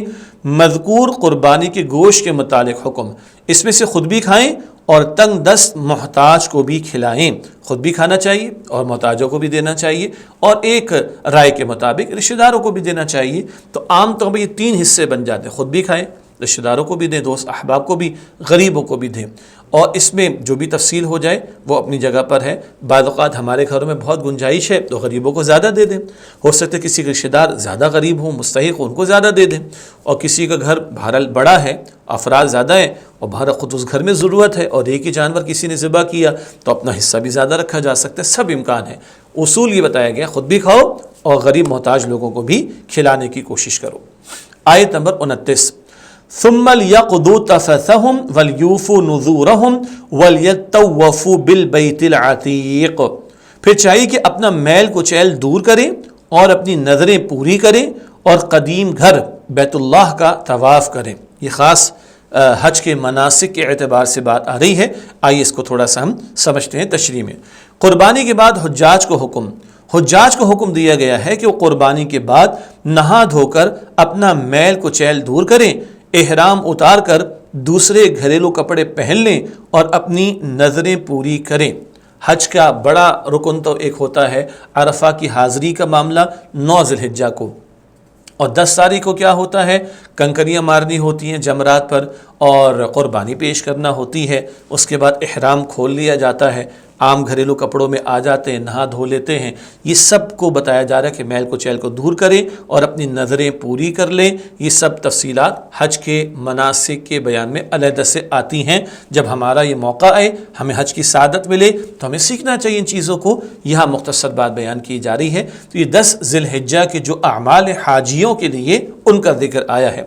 مذکور قربانی کے گوشت کے متعلق حکم، اس میں سے خود بھی کھائیں اور تنگ دست محتاج کو بھی کھلائیں، خود بھی کھانا چاہیے اور محتاجوں کو بھی دینا چاہیے، اور ایک رائے کے مطابق رشتہ داروں کو بھی دینا چاہیے۔ تو عام طور پر یہ 3 حصے بن جاتے ہیں، خود بھی کھائیں، رشتہ داروں کو بھی دیں، دوست احباب کو بھی، غریبوں کو بھی دیں، اور اس میں جو بھی تفصیل ہو جائے وہ اپنی جگہ پر ہے۔ بعض اوقات ہمارے گھروں میں بہت گنجائش ہے تو غریبوں کو زیادہ دے دیں، ہو سکتا ہے کسی کے رشتہ دار زیادہ غریب ہوں، مستحق ہوں، ان کو زیادہ دے دیں، اور کسی کا گھر بہرحال بڑا ہے، افراد زیادہ ہیں، اور بہرحال خود اس گھر میں ضرورت ہے اور ایک ہی جانور کسی نے ذبح کیا تو اپنا حصہ بھی زیادہ رکھا جا سکتا ہے، سب امکان ہے۔ اصول یہ بتایا گیا، خود بھی کھاؤ اور غریب محتاج لوگوں کو بھی کھلانے کی کوشش کرو۔ آیت نمبر 29، ثم ليقضوا تفثهم وليوفوا نذورهم وليطوفوا بالبيت العتيق، پھر چاہیے کہ اپنا میل کچیل دور کریں اور اپنی نظریں پوری کریں اور قدیم گھر بیت اللہ کا طواف کریں۔ یہ خاص حج کے مناسک کے اعتبار سے بات آ رہی ہے، آئیے اس کو تھوڑا سا ہم سمجھتے ہیں تشریح میں۔ قربانی کے بعد حجاج کو حکم دیا گیا ہے کہ وہ قربانی کے بعد نہا دھو کر اپنا میل کچیل دور کریں، احرام اتار کر دوسرے گھریلو کپڑے پہن لیں اور اپنی نظریں پوری کریں۔ حج کا بڑا رکن تو ایک ہوتا ہے عرفہ کی حاضری کا معاملہ 9 ذی الحجہ کو، اور 10 تاریخ کو کیا ہوتا ہے، کنکریاں مارنی ہوتی ہیں جمرات پر اور قربانی پیش کرنا ہوتی ہے۔ اس کے بعد احرام کھول لیا جاتا ہے، عام گھریلو کپڑوں میں آ جاتے ہیں، نہا دھو لیتے ہیں۔ یہ سب کو بتایا جا رہا ہے کہ میل کچیل کو دور کریں اور اپنی نظریں پوری کر لیں۔ یہ سب تفصیلات حج کے مناسک کے بیان میں علیحدہ سے آتی ہیں۔ جب ہمارا یہ موقع آئے، ہمیں حج کی سعادت ملے تو ہمیں سیکھنا چاہیے ان چیزوں کو، یہاں مختصر بات بیان کی جا رہی ہے۔ تو یہ 10 ذی الحجہ کے جو اعمال حاجیوں کے لیے ان کا ذکر آیا ہے۔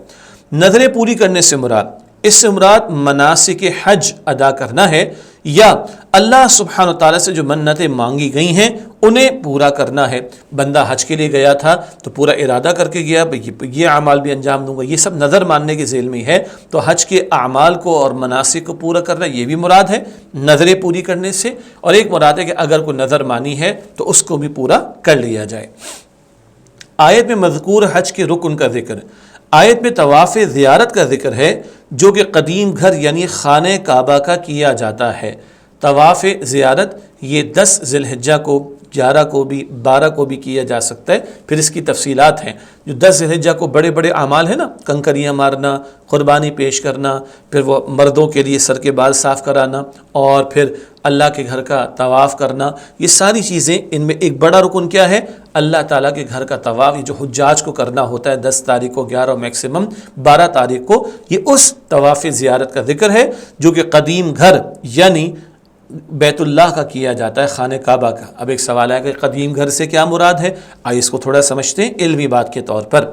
نظریں پوری کرنے سے مراد، اس سے مراد مناسک حج ادا کرنا ہے، یا اللہ سبحانہ تعالیٰ سے جو منتیں مانگی گئی ہیں انہیں پورا کرنا ہے۔ بندہ حج کے لیے گیا تھا تو پورا ارادہ کر کے گیا، یہ اعمال بھی انجام دوں گا، یہ سب نظر ماننے کے ذیل میں ہے، تو حج کے اعمال کو اور مناسک کو پورا کرنا یہ بھی مراد ہے نظریں پوری کرنے سے، اور ایک مراد ہے کہ اگر کوئی نظر مانی ہے تو اس کو بھی پورا کر لیا جائے۔ آیت میں مذکور حج کے رکن کا ذکر، آیت میں طواف زیارت کا ذکر ہے جو کہ قدیم گھر یعنی خانہ کعبہ کا کیا جاتا ہے۔ طواف زیارت یہ 10 ذی الحجہ کو، 11 کو بھی، 12 کو بھی کیا جا سکتا ہے، پھر اس کی تفصیلات ہیں۔ جو 10 ذی الحجہ کو بڑے بڑے اعمال ہیں نا، کنکریاں مارنا، قربانی پیش کرنا، پھر وہ مردوں کے لیے سر کے بال صاف کرانا، اور پھر اللہ کے گھر کا طواف کرنا، یہ ساری چیزیں، ان میں ایک بڑا رکن کیا ہے؟ اللہ تعالیٰ کے گھر کا طواف، یہ جو حجاج کو کرنا ہوتا ہے 10 تاریخ کو، 11 اور میکسیمم 12 تاریخ کو، یہ اس طواف زیارت کا ذکر ہے جو کہ قدیم گھر یعنی بیت اللہ کا کیا جاتا ہے، خانہ کعبہ کا۔ اب ایک سوال ہے کہ قدیم گھر سے کیا مراد ہے؟ آئیے اس کو تھوڑا سمجھتے ہیں علمی بات کے طور پر۔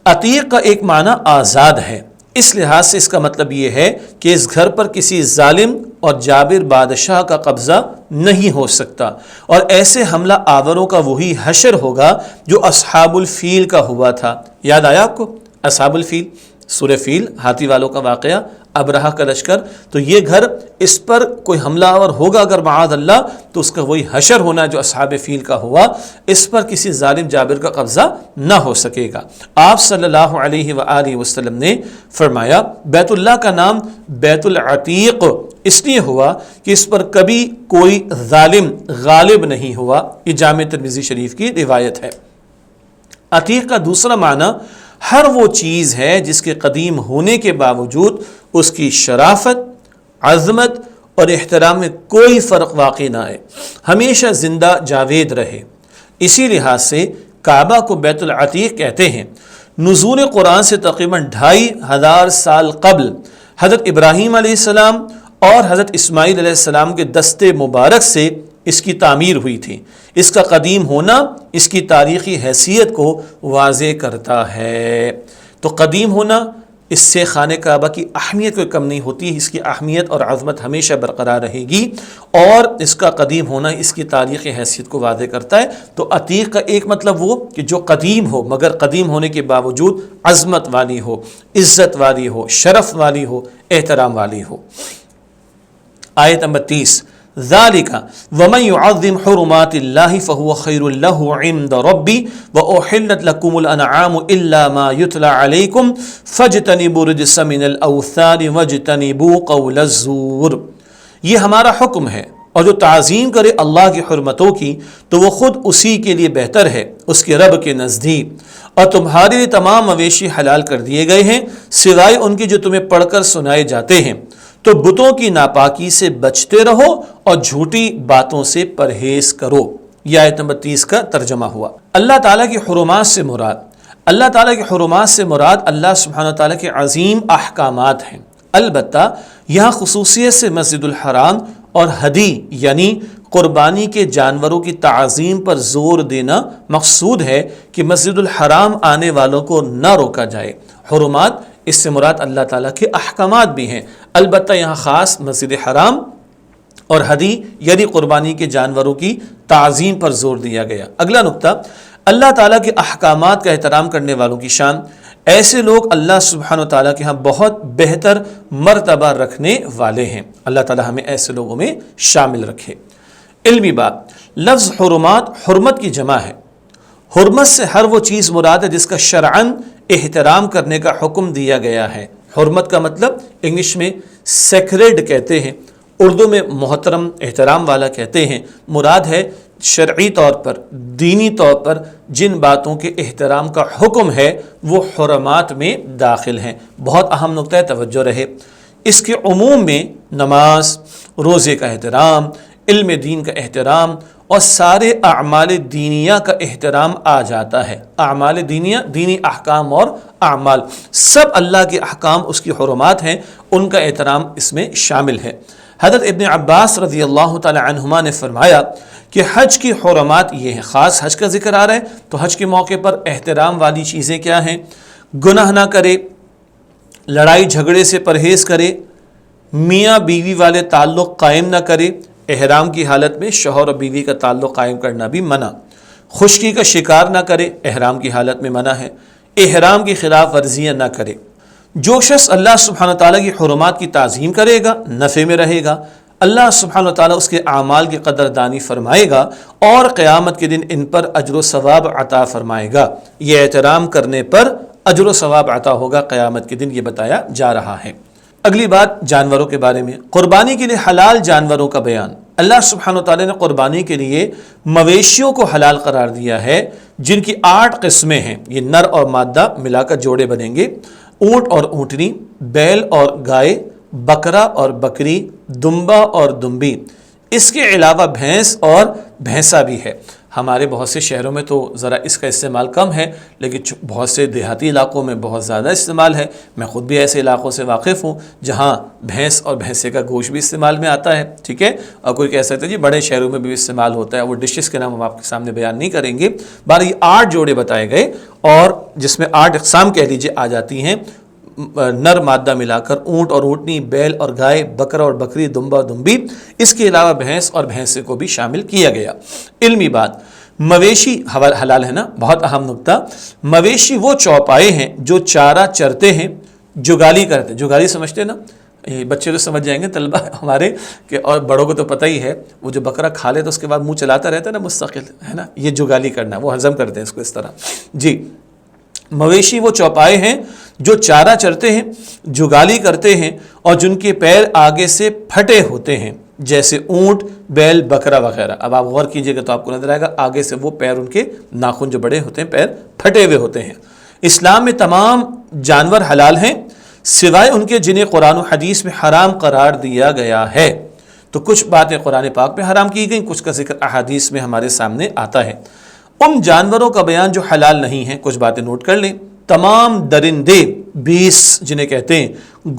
عتیق کا ایک معنی آزاد ہے، اس لحاظ سے اس کا مطلب یہ ہے کہ اس گھر پر کسی ظالم اور جابر بادشاہ کا قبضہ نہیں ہو سکتا، اور ایسے حملہ آوروں کا وہی حشر ہوگا جو اصحاب الفیل کا ہوا تھا۔ یاد آیا آپ کو اصحاب الفیل؟ سورہ فیل، ہاتھی والوں کا واقعہ، ابرہہ کا لشکر، تو یہ گھر، اس پر کوئی حملہ آور ہوگا اگر معاذ اللہ تو اس کا وہی حشر ہونا جو اصحاب فیل کا ہوا، اس پر کسی ظالم جابر کا قبضہ نہ ہو سکے گا۔ آپ صلی اللہ علیہ وآلہ وسلم نے فرمایا بیت اللہ کا نام بیت العتیق اس لیے ہوا کہ اس پر کبھی کوئی ظالم غالب نہیں ہوا، یہ جامع ترمذی شریف کی روایت ہے۔ عتیق کا دوسرا معنی ہر وہ چیز ہے جس کے قدیم ہونے کے باوجود اس کی شرافت، عظمت اور احترام میں کوئی فرق واقع نہ آئے، ہمیشہ زندہ جاوید رہے۔ اسی لحاظ سے کعبہ کو بیت العتیق کہتے ہیں۔ نزول قرآن سے تقریباً 2500 سال قبل حضرت ابراہیم علیہ السلام اور حضرت اسماعیل علیہ السلام کے دست مبارک سے اس کی تعمیر ہوئی تھی۔ اس کا قدیم ہونا اس کی تاریخی حیثیت کو واضح کرتا ہے۔ تو قدیم ہونا اس سے خانہ کعبہ کی اہمیت کوئی کم نہیں ہوتی، اس کی اہمیت اور عظمت ہمیشہ برقرار رہے گی، اور اس کا قدیم ہونا اس کی تاریخی حیثیت کو واضح کرتا ہے۔ تو عتیق کا ایک مطلب وہ کہ جو قدیم ہو مگر قدیم ہونے کے باوجود عظمت والی ہو، عزت والی ہو، شرف والی ہو، احترام والی ہو۔ آیت نمبر 30، ذالک ومن يعظم حرمات اللہ فهو خیر له عند ربی واحلت لکم الانعام الا ما یتلی علیکم فاجتنبوا الرجس من الاوثان واجتنبوا قول الزور۔ یہ ہمارا حکم ہے، اور جو تعظیم کرے اللہ کی حرمتوں کی تو وہ خود اسی کے لیے بہتر ہے اس کے رب کے نزدیک، اور تمہارے لیے تمام مویشی حلال کر دیے گئے ہیں سوائے ان کے جو تمہیں پڑھ کر سنائے جاتے ہیں، تو بتوں کی ناپاکی سے بچتے رہو اور جھوٹی باتوں سے پرہیز کرو۔ یہ آیت نمبر 30 کا ترجمہ ہوا۔ اللہ تعالیٰ کی حرمات سے مراد، اللہ تعالیٰ کی حرمات سے مراد اللہ سبحانہ تعالیٰ کے عظیم احکامات ہیں۔ البتہ یہاں خصوصیت سے مسجد الحرام اور ہدی یعنی قربانی کے جانوروں کی تعظیم پر زور دینا مقصود ہے کہ مسجد الحرام آنے والوں کو نہ روکا جائے۔ حرمات اس سے مراد اللہ تعالیٰ کے احکامات بھی ہیں، البتہ یہاں خاص مسجد حرام اور ہدی یعنی قربانی کے جانوروں کی تعظیم پر زور دیا گیا۔ اگلا نقطہ، اللہ تعالیٰ کے احکامات کا احترام کرنے والوں کی شان۔ ایسے لوگ اللہ سبحانہ وتعالیٰ کے ہاں بہت بہتر مرتبہ رکھنے والے ہیں۔ اللہ تعالیٰ ہمیں ایسے لوگوں میں شامل رکھے۔ علمی بات، لفظ حرمات حرمت کی جمع ہے۔ حرمت سے ہر وہ چیز مراد ہے جس کا شرعاً احترام کرنے کا حکم دیا گیا ہے۔ حرمت کا مطلب انگلش میں سیکریڈ کہتے ہیں، اردو میں محترم، احترام والا کہتے ہیں۔ مراد ہے شرعی طور پر، دینی طور پر جن باتوں کے احترام کا حکم ہے وہ حرمات میں داخل ہیں۔ بہت اہم نقطہ ہے، توجہ رہے۔ اس کے عموم میں نماز، روزے کا احترام، علم دین کا احترام اور سارے اعمال دینیہ کا احترام آ جاتا ہے۔ اعمال دینیہ، دینی احکام اور اعمال، سب اللہ کے احکام اس کی حرمات ہیں، ان کا احترام اس میں شامل ہے۔ حضرت ابن عباس رضی اللہ تعالی عنہما نے فرمایا کہ حج کی حرمات یہ ہیں، خاص حج کا ذکر آ رہا ہے تو حج کے موقع پر احترام والی چیزیں کیا ہیں؟ گناہ نہ کرے، لڑائی جھگڑے سے پرہیز کرے، میاں بیوی والے تعلق قائم نہ کرے، احرام کی حالت میں شوہر اور بیوی کا تعلق قائم کرنا بھی منع، خشکی کا شکار نہ کرے، احرام کی حالت میں منع ہے، احرام کی خلاف ورزیاں نہ کرے۔ جو شخص اللہ سبحانہ تعالیٰ کی حرمات کی تعظیم کرے گا نفع میں رہے گا، اللہ سبحانہ تعالیٰ اس کے اعمال کی قدردانی فرمائے گا اور قیامت کے دن ان پر اجر و ثواب عطا فرمائے گا۔ یہ احترام کرنے پر اجر و ثواب عطا ہوگا قیامت کے دن، یہ بتایا جا رہا ہے۔ اگلی بات جانوروں کے بارے میں، قربانی کے لیے حلال جانوروں کا بیان۔ اللہ سبحانہ تعالیٰ نے قربانی کے لیے مویشیوں کو حلال قرار دیا ہے، جن کی 8 قسمیں ہیں، یہ نر اور مادہ ملا کر جوڑے بنیں گے، اونٹ اور اونٹنی، بیل اور گائے، بکرا اور بکری، دمبا اور دمبی، اس کے علاوہ بھینس اور بھینسا بھی ہے۔ ہمارے بہت سے شہروں میں تو ذرا اس کا استعمال کم ہے، لیکن بہت سے دیہاتی علاقوں میں بہت زیادہ استعمال ہے۔ میں خود بھی ایسے علاقوں سے واقف ہوں جہاں بھینس اور بھینسے کا گوشت بھی استعمال میں آتا ہے، ٹھیک ہے، اور کوئی کہہ سکتا ہے جی بڑے شہروں میں بھی استعمال ہوتا ہے، وہ ڈشز کے نام ہم آپ کے سامنے بیان نہیں کریں گے۔ بارہ یہ 8 جوڑے بتائے گئے، اور جس میں 8 اقسام کہہ لیجیے آ جاتی ہیں، نر مادہ ملا کر، اونٹ اور اونٹنی، بیل اور گائے، بکرا اور بکری، دمبا اور دمبی، اس کے علاوہ بھینس اور بھینسے کو بھی شامل کیا گیا۔ علمی بات، مویشی حلال ہے نا، بہت اہم نقطہ، مویشی وہ چوپائے ہیں جو چارہ چرتے ہیں، جگالی کرتے ہیں۔ جگالی سمجھتے ہیں نا، بچے تو سمجھ جائیں گے طلبہ ہمارے، کہ اور بڑوں کو تو پتہ ہی ہے، وہ جو بکرا کھا لے تو اس کے بعد منہ چلاتا رہتا ہے نا مستقل، ہے نا، یہ جگالی کرنا، وہ ہضم کرتے ہیں اس کو اس طرح۔ جی، مویشی وہ چوپائے ہیں جو چارہ چرتے ہیں، جگالی کرتے ہیں، اور جن کے پیر آگے سے پھٹے ہوتے ہیں، جیسے اونٹ، بیل، بکرا وغیرہ۔ اب آپ غور کیجئے گا تو آپ کو نظر آئے گا آگے سے وہ پیر، ان کے ناخن جو بڑے ہوتے ہیں، پیر پھٹے ہوئے ہوتے ہیں۔ اسلام میں تمام جانور حلال ہیں سوائے ان کے جنہیں قرآن و حدیث میں حرام قرار دیا گیا ہے۔ تو کچھ باتیں قرآن پاک میں حرام کی گئیں، کچھ کا ذکر احادیث میں ہمارے سامنے آتا ہے۔ ان جانوروں کا بیان جو حلال نہیں ہیں، کچھ باتیں نوٹ کر لیں۔ تمام درندے، 20 جنہیں کہتے ہیں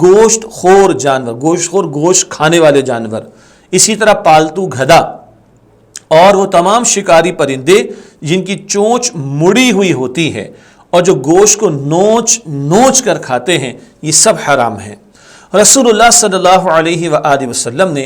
گوشت خور جانور، گوشت خور گوشت کھانے والے جانور، اسی طرح پالتو گدھا، اور وہ تمام شکاری پرندے جن کی چونچ مڑی ہوئی ہوتی ہے اور جو گوشت کو نوچ نوچ کر کھاتے ہیں، یہ سب حرام ہیں۔ رسول اللہ صلی اللہ علیہ وآلہ وسلم نے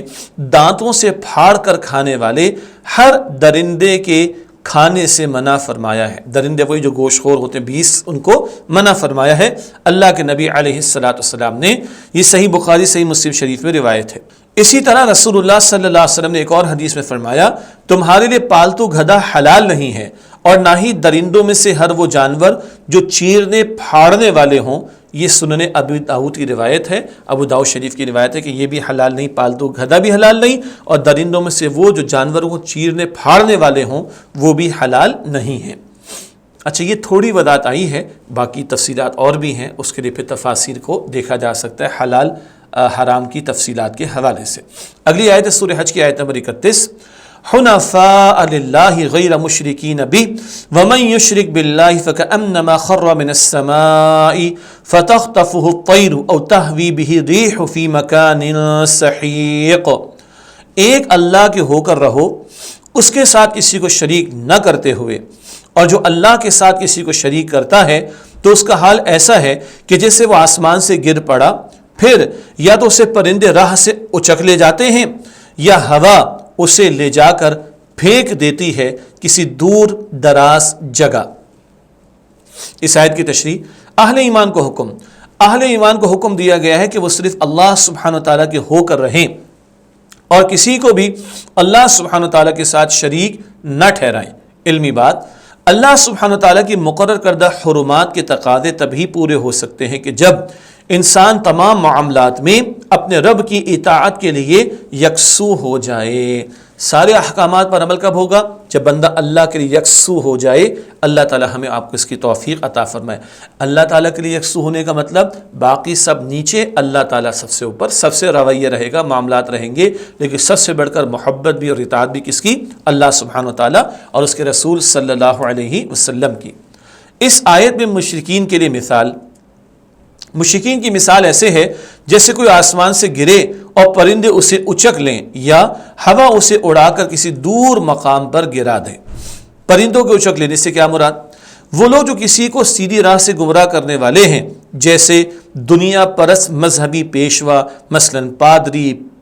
دانتوں سے پھاڑ کر کھانے والے ہر درندے کے کھانے سے منع فرمایا ہے۔ درندے وہی جو گوشت خور ہوتے ہیں 20، ان کو منع فرمایا ہے اللہ کے نبی علیہ السلام نے۔ یہ صحیح بخاری صحیح مسلم شریف میں روایت ہے۔ اسی طرح رسول اللہ صلی اللہ علیہ وسلم نے ایک اور حدیث میں فرمایا، تمہارے لیے پالتو گدھا حلال نہیں ہے، اور نہ ہی درندوں میں سے ہر وہ جانور جو چیرنے پھاڑنے والے ہوں۔ یہ سنن ابو داؤد کی روایت ہے، ابو داؤد شریف کی روایت ہے کہ یہ بھی حلال نہیں، پالتو گدھا بھی حلال نہیں، اور درندوں میں سے وہ جو جانوروں کو چیرنے پھاڑنے والے ہوں وہ بھی حلال نہیں ہیں۔ اچھا، یہ تھوڑی وضاحت آئی ہے، باقی تفصیلات اور بھی ہیں، اس کے لیے پھر تفاسیر کو دیکھا جا سکتا ہے حلال حرام کی تفصیلات کے حوالے سے۔ اگلی آیت ہے سورہ حج کی آیت نمبر 31، حنفاء للہ غیر مشرکین بہ ومن یشرک باللہ فکأنما خر من السماء فتخطفہ الطیر او تہوی بہ الریح فی مکان سحیق۔ ایک اللہ کے ہو کر رہو، اس کے ساتھ کسی کو شریک نہ کرتے ہوئے، اور جو اللہ کے ساتھ کسی کو شریک کرتا ہے تو اس کا حال ایسا ہے کہ جیسے وہ آسمان سے گر پڑا، پھر یا تو اسے پرندے راہ سے اچک لے جاتے ہیں، یا ہوا اسے لے جا کر پھینک دیتی ہے کسی دور دراز جگہ۔ اس آیت کی تشریح، اہل ایمان کو حکم دیا گیا ہے کہ وہ صرف اللہ سبحانہ تعالیٰ کے ہو کر رہیں، اور کسی کو بھی اللہ سبحانہ تعالیٰ کے ساتھ شریک نہ ٹھہرائیں۔ علمی بات، اللہ سبحانہ تعالیٰ کی مقرر کردہ حرمات کے تقاضے تبھی پورے ہو سکتے ہیں کہ جب انسان تمام معاملات میں اپنے رب کی اطاعت کے لیے یکسو ہو جائے۔ سارے احکامات پر عمل کب ہوگا؟ جب بندہ اللہ کے لیے یکسو ہو جائے۔ اللہ تعالی ہمیں آپ کو اس کی توفیق عطا فرمائے۔ اللہ تعالیٰ کے لیے یکسو ہونے کا مطلب باقی سب نیچے، اللہ تعالیٰ سب سے اوپر، سب سے رویہ رہے گا، معاملات رہیں گے، لیکن سب سے بڑھ کر محبت بھی اور اطاعت بھی کس کی؟ اللہ سبحانہ وتعالیٰ اور اس کے رسول صلی اللہ علیہ وسلم کی۔ اس آیت میں مشرکین کے لیے مشرکین کی مثال ایسے ہے جیسے کوئی آسمان سے گرے اور پرندے اسے اچک لیں، یا ہوا اسے اڑا کر کسی دور مقام پر گرا دے۔ پرندوں کے اچک لینے سے کیا مراد؟ وہ لوگ جو کسی کو سیدھی راہ سے گمراہ کرنے والے ہیں، جیسے دنیا پرست مذہبی پیشوا، مثلا پادری،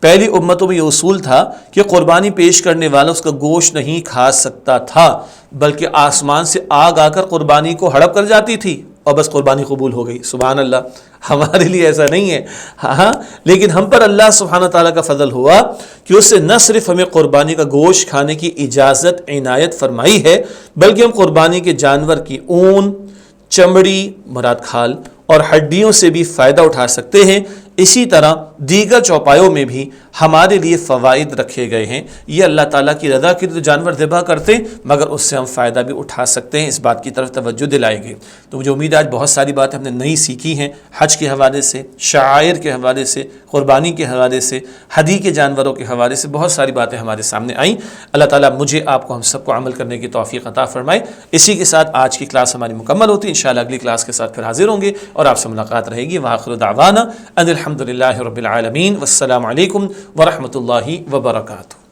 پہلی امتوں میں یہ اصول تھا کہ قربانی پیش کرنے والا اس کا گوشت نہیں کھا سکتا تھا، بلکہ آسمان سے آگ آ کر قربانی کو ہڑپ کر جاتی تھی اور بس قربانی قبول ہو گئی۔ سبحان اللہ، ہمارے لیے ایسا نہیں ہے، ہاں، لیکن ہم پر اللہ سبحانہ تعالیٰ کا فضل ہوا کہ اس سے نہ صرف ہمیں قربانی کا گوشت کھانے کی اجازت عنایت فرمائی ہے، بلکہ ہم قربانی کے جانور کی اون، چمڑی مراد کھال اور ہڈیوں سے بھی فائدہ اٹھا سکتے ہیں۔ اسی طرح دیگر چوپایوں میں بھی ہمارے لیے فوائد رکھے گئے ہیں۔ یہ اللہ تعالیٰ کی رضا کے لیے جانور ذبح کرتے ہیں، مگر اس سے ہم فائدہ بھی اٹھا سکتے ہیں، اس بات کی طرف توجہ دلائے گئے۔ تو مجھے امید ہے آج بہت ساری باتیں ہم نے نئی سیکھی ہیں، حج کے حوالے سے، شعائر کے حوالے سے، قربانی کے حوالے سے، ہدی کے جانوروں کے حوالے سے بہت ساری باتیں ہمارے سامنے آئیں۔ اللہ تعالیٰ مجھے، آپ کو، ہم سب کو عمل کرنے کی توفیق عطا فرمائے۔ اسی کے ساتھ آج کی کلاس ہماری مکمل ہوتی ہے، انشاءاللہ اگلی کلاس کے ساتھ پھر حاضر ہوں گے اور آپ سے ملاقات رہے گی۔ وآخر دعوانا ان الحمد للہ رب العالمین، والسلام علیکم ورحمۃ اللہ وبرکاتہ۔